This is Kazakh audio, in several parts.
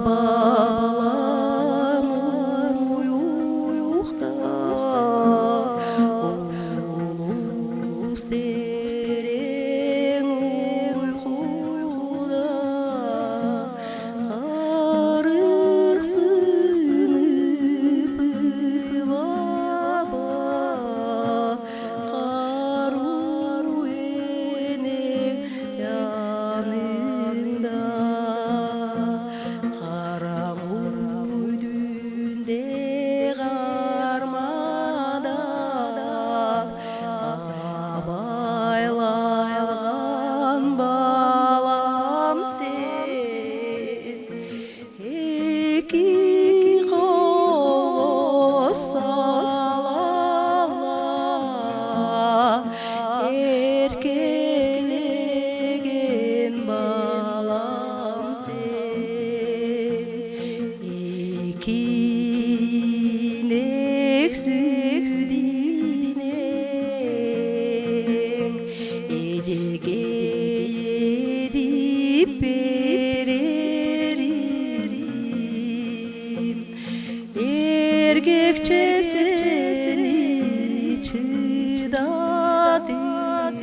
балам уюқта улус терең ұйқуда қарықсынып баба кару энең яныңда қараң үйдүнде қармада абайлаған балам сен эки қос салала еркелеген балам сен екинек сүдинең едеге едіп берерим эркекче сени чыдадым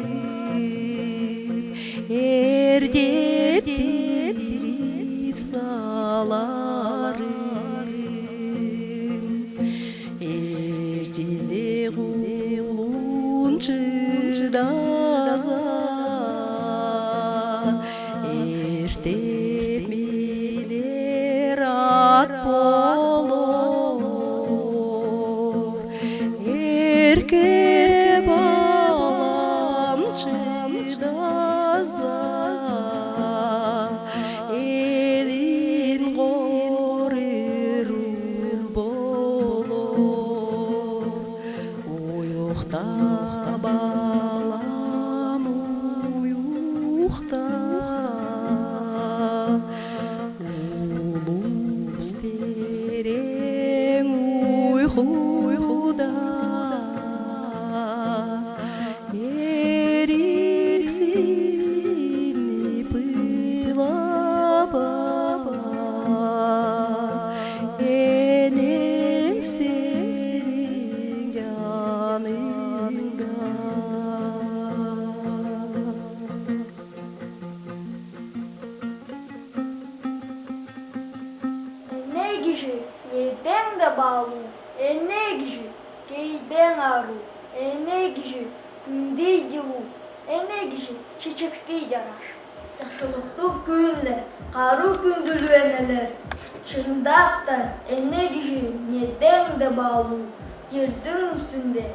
эрдеттирип саларым эрдене кулун чыдаса эртет менер ат болор эрке балам чыдаса элин корыр болор уюкта балам уюкта улус терең уйкуда эриксинип баба энең сенің яныңда. Энегижи неден да балу, энегижи кейден ару, энегижи күндей дилу, энегижи чечектей жараш. Жакшылыктуу күйүнле, кару күндүлүү энелер. Чындап да энегижи неден да балу, жердин үстүндө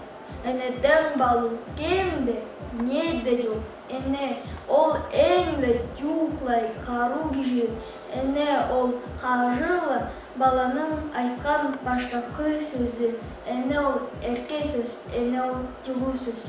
энеден балу кемде неде жок. Эне ол эңле жуухлай кару киши, эне ол кажылы баланын айткан баштапкы сөзү, эне ол эрке сөз, эне ол жылуу сөз.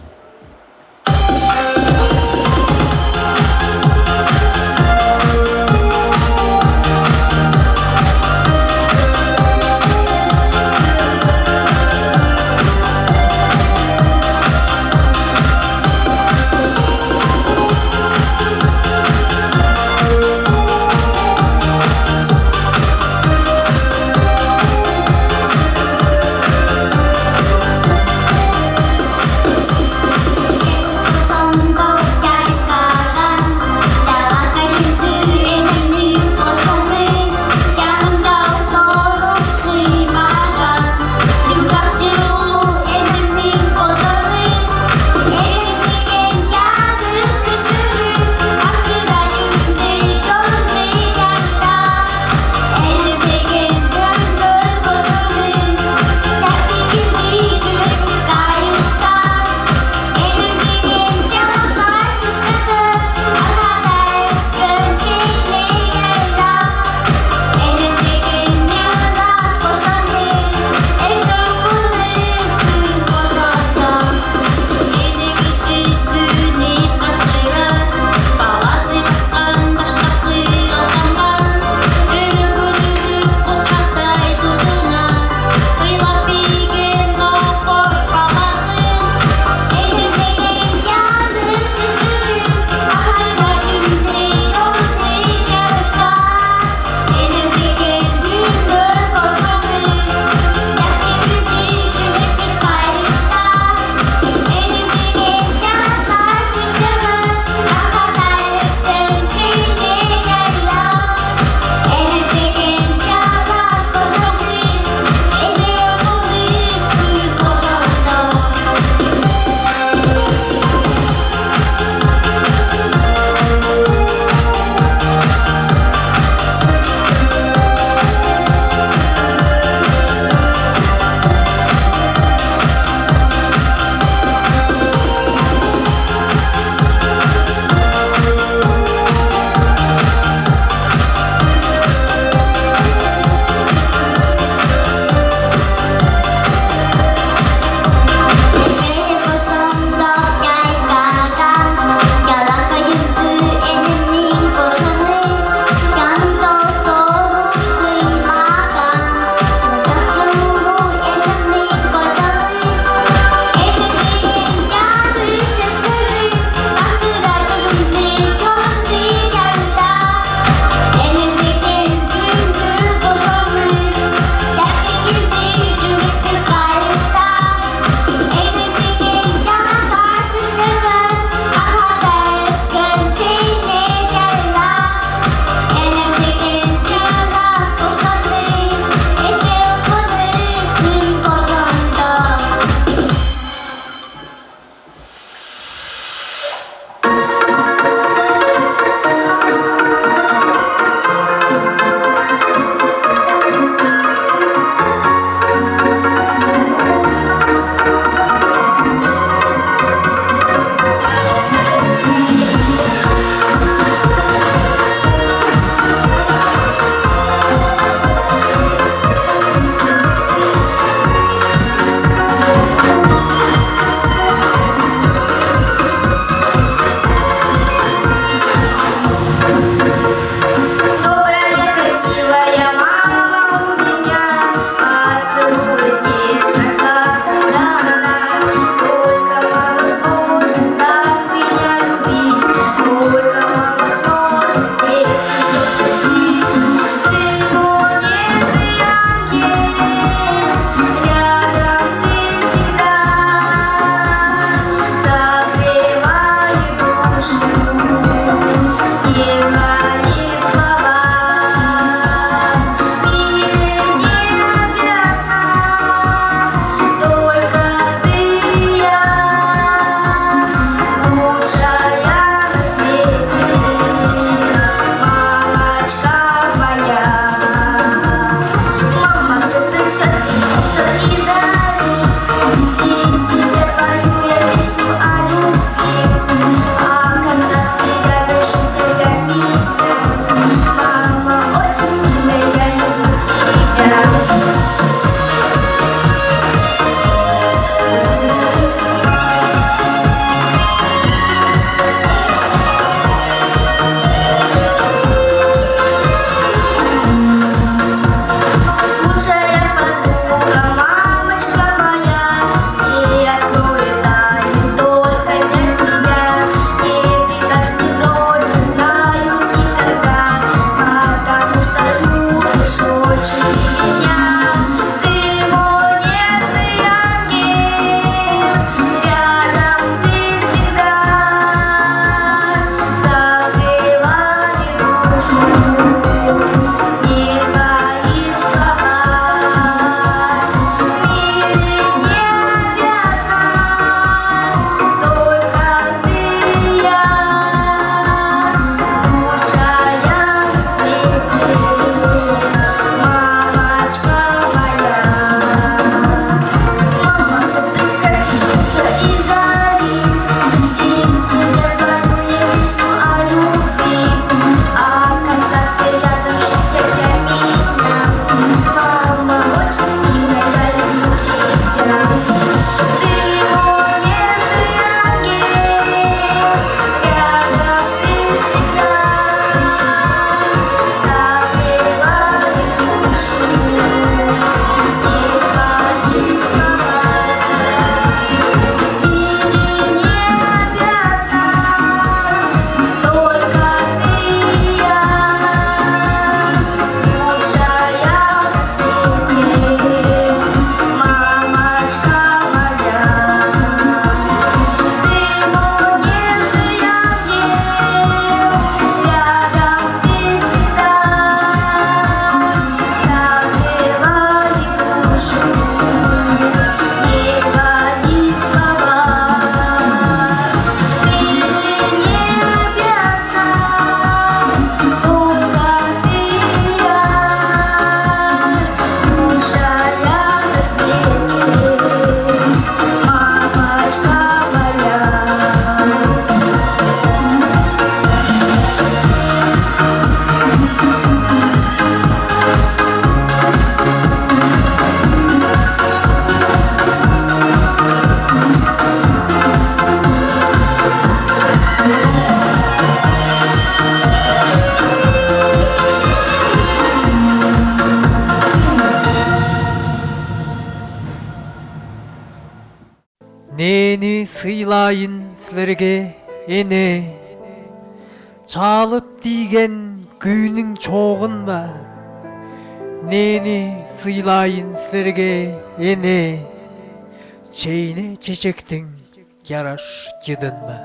сыйлайын сілерге эне, чалып тийген күйнің чоғын ба, нени сыйлайын сілерге эне, чейне чечектің яраш жыдын ба.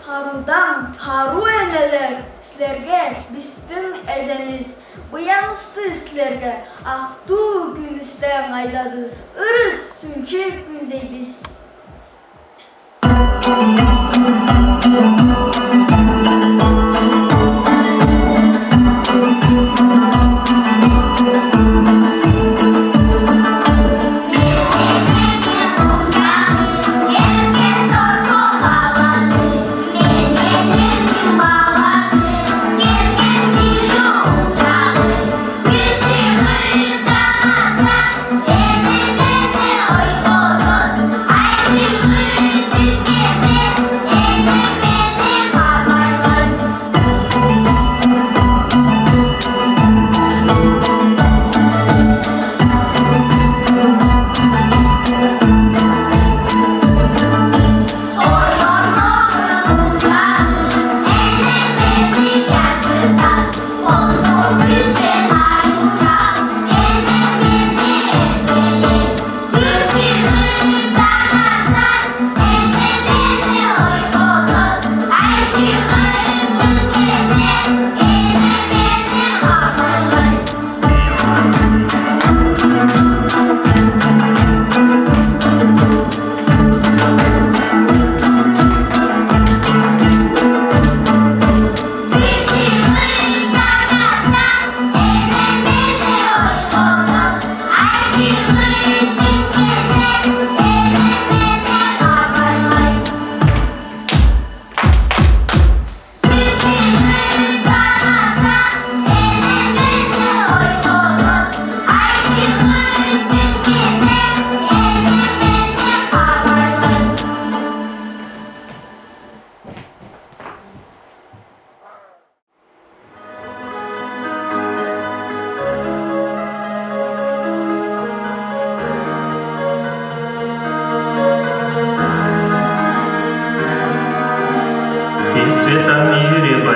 Карудаҥ, кару энелер, Слерге, бистиҥ, эзенис, Быйанысты Слерге, Акту, кӱünистеҥ, айдадыс, Ырыс, сüüнчи, кӱünзейдис. Ой,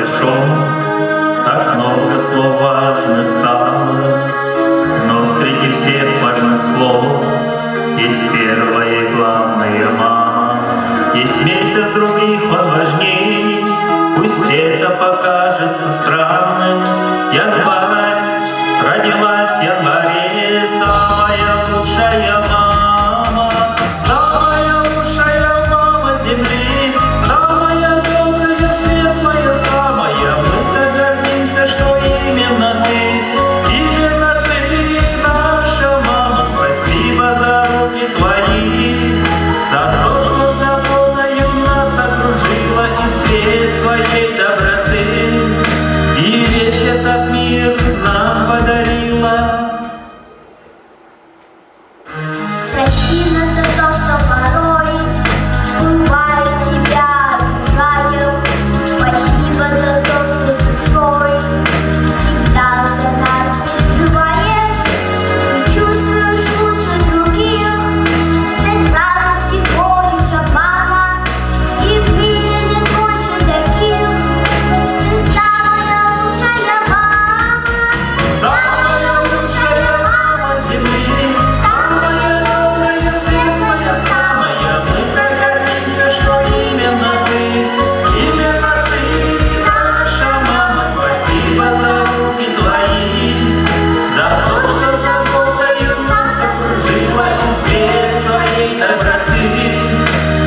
большом, так много слов важных самых, но среди всех важных слов есть первое и главное мама. Есть месяц других он важней, пусть это покажется странным. Январь, родилась в январе самая лучшая мама, самая лучшая мама земли, самая добрая, светлая, самая. Мы так гордимся, что именно ты, наша мама. Спасибо за руки твои, за то, что заботою нас окружила и свет своей доброты, и весь этот мир нам подарила. Прости нас за то, что порой бывает тебя обижаю. Спасибо за то, что душой всегда за нас переживаешь. Ты чувствуешь лучше других свет радости, горечь, обмана, и в мире нет больше таких. Ты самая лучшая мама, Самая лучшая мама земли, самая добрая, светлая, самая. Мы так гордимся, что именно ты, наша мама. Спасибо за руки твои, за то, что заботою нас окружила и свет своей доброты,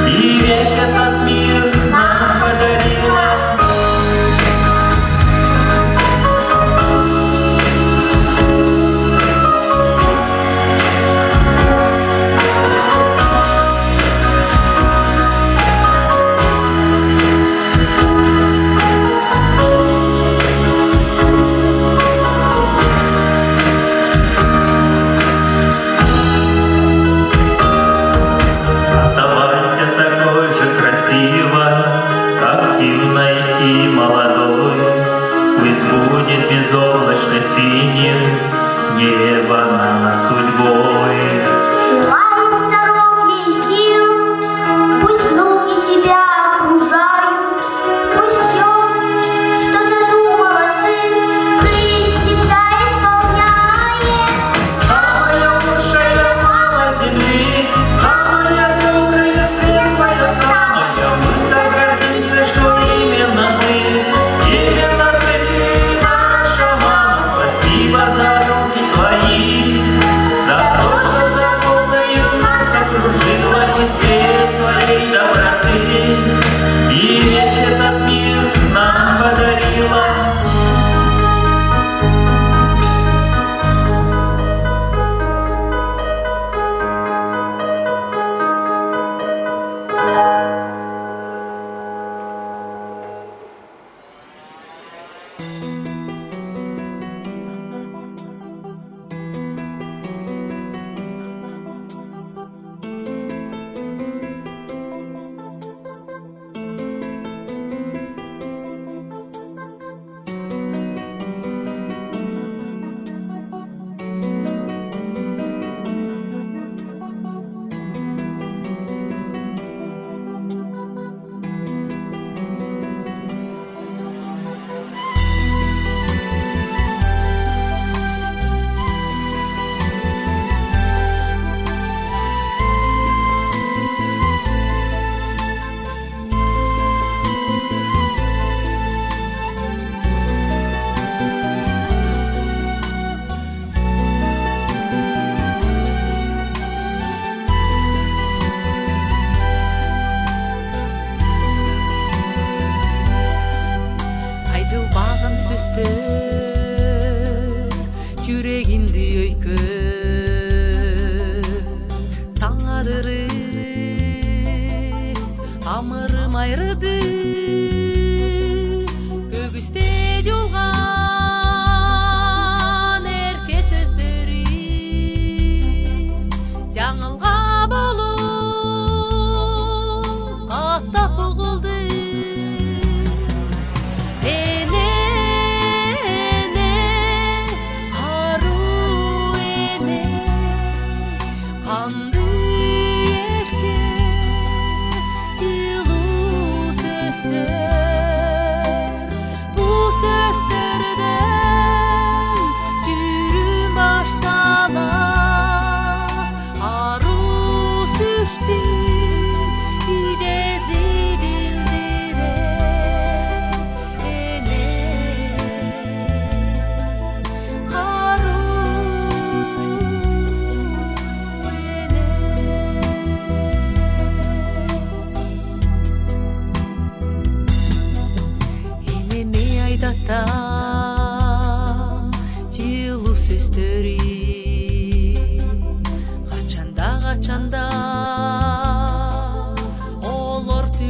и весь этот мир нам подарила. Оставайся такой же красивой, активной и молодой. Пусть будет безоблачно синим небо над судьбой. желаем здоровья и сил. Пусть внуки тебя окружают. Пусть все, что задумала ты, жизнь всегда исполняет. Самая лучшая мама земли, самая добрая, светлая, самая. Мы так гордимся, что именно ты, наша мама. Спасибо за руки твои, за то, что заботою нас окружила и свет своей доброты, и весь этот мир нам подарила. Айтылбаған сөздер жүрегімді өйкі таң адырып амырым айрыды көгісте жолған ерке сөздері жаңылға болып қаттап бұғылды. Қанды ерке жылу сөз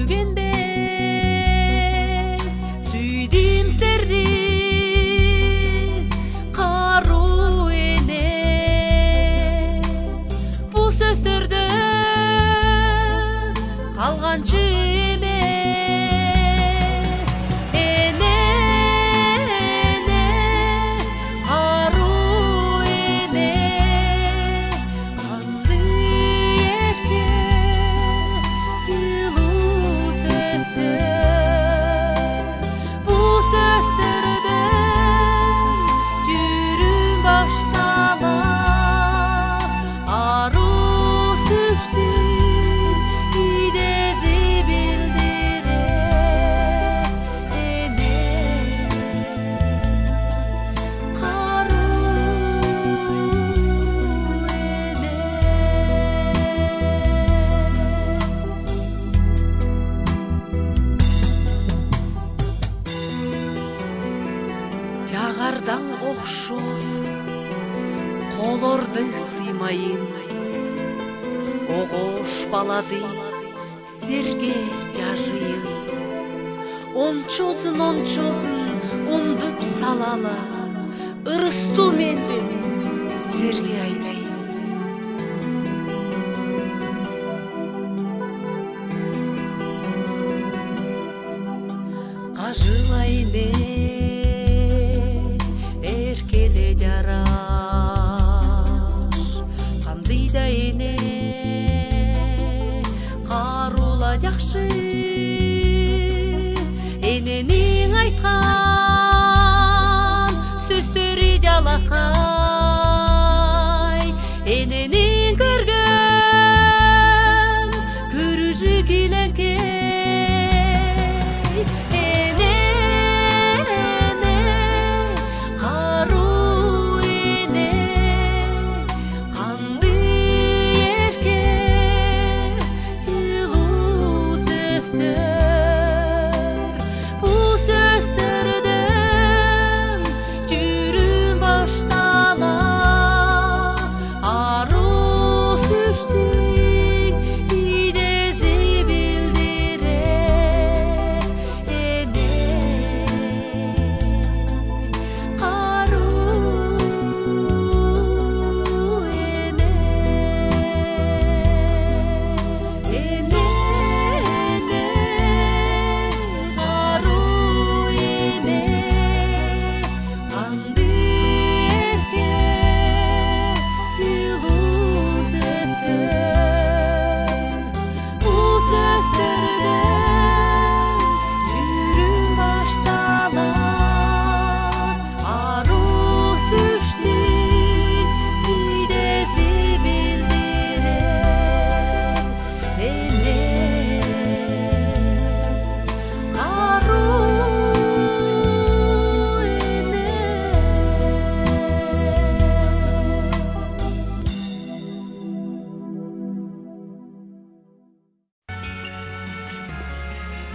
сүйгенбез сүйдім сіздерді кару эне бұл сөздерді қалғанчы Карудаҥ окшор колорды сыймайын огош балады серге жажыйын ончозун ондуп салала ырыстуу менден серге айдайын кажылайын эркеле жараш кандай да эне карула жакшы энениң айткан сөздөрү жалакай энениң көргөн көрүшү кийленкей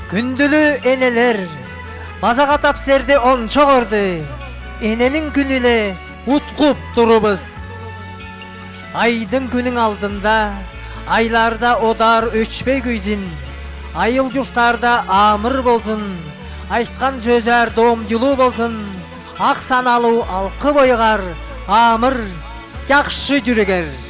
Күндүлү энелер базага тапсерди ончогорду энениң күйниле уткуп турубуз. Айдын күнүң алдында айларда одар өчпөй күйсүн, айыл жуштарда амыр болсун, айткан сөзөр доомжулуу болсун, ак саналуу алкы бойгар амыр жакшы жүрөгер.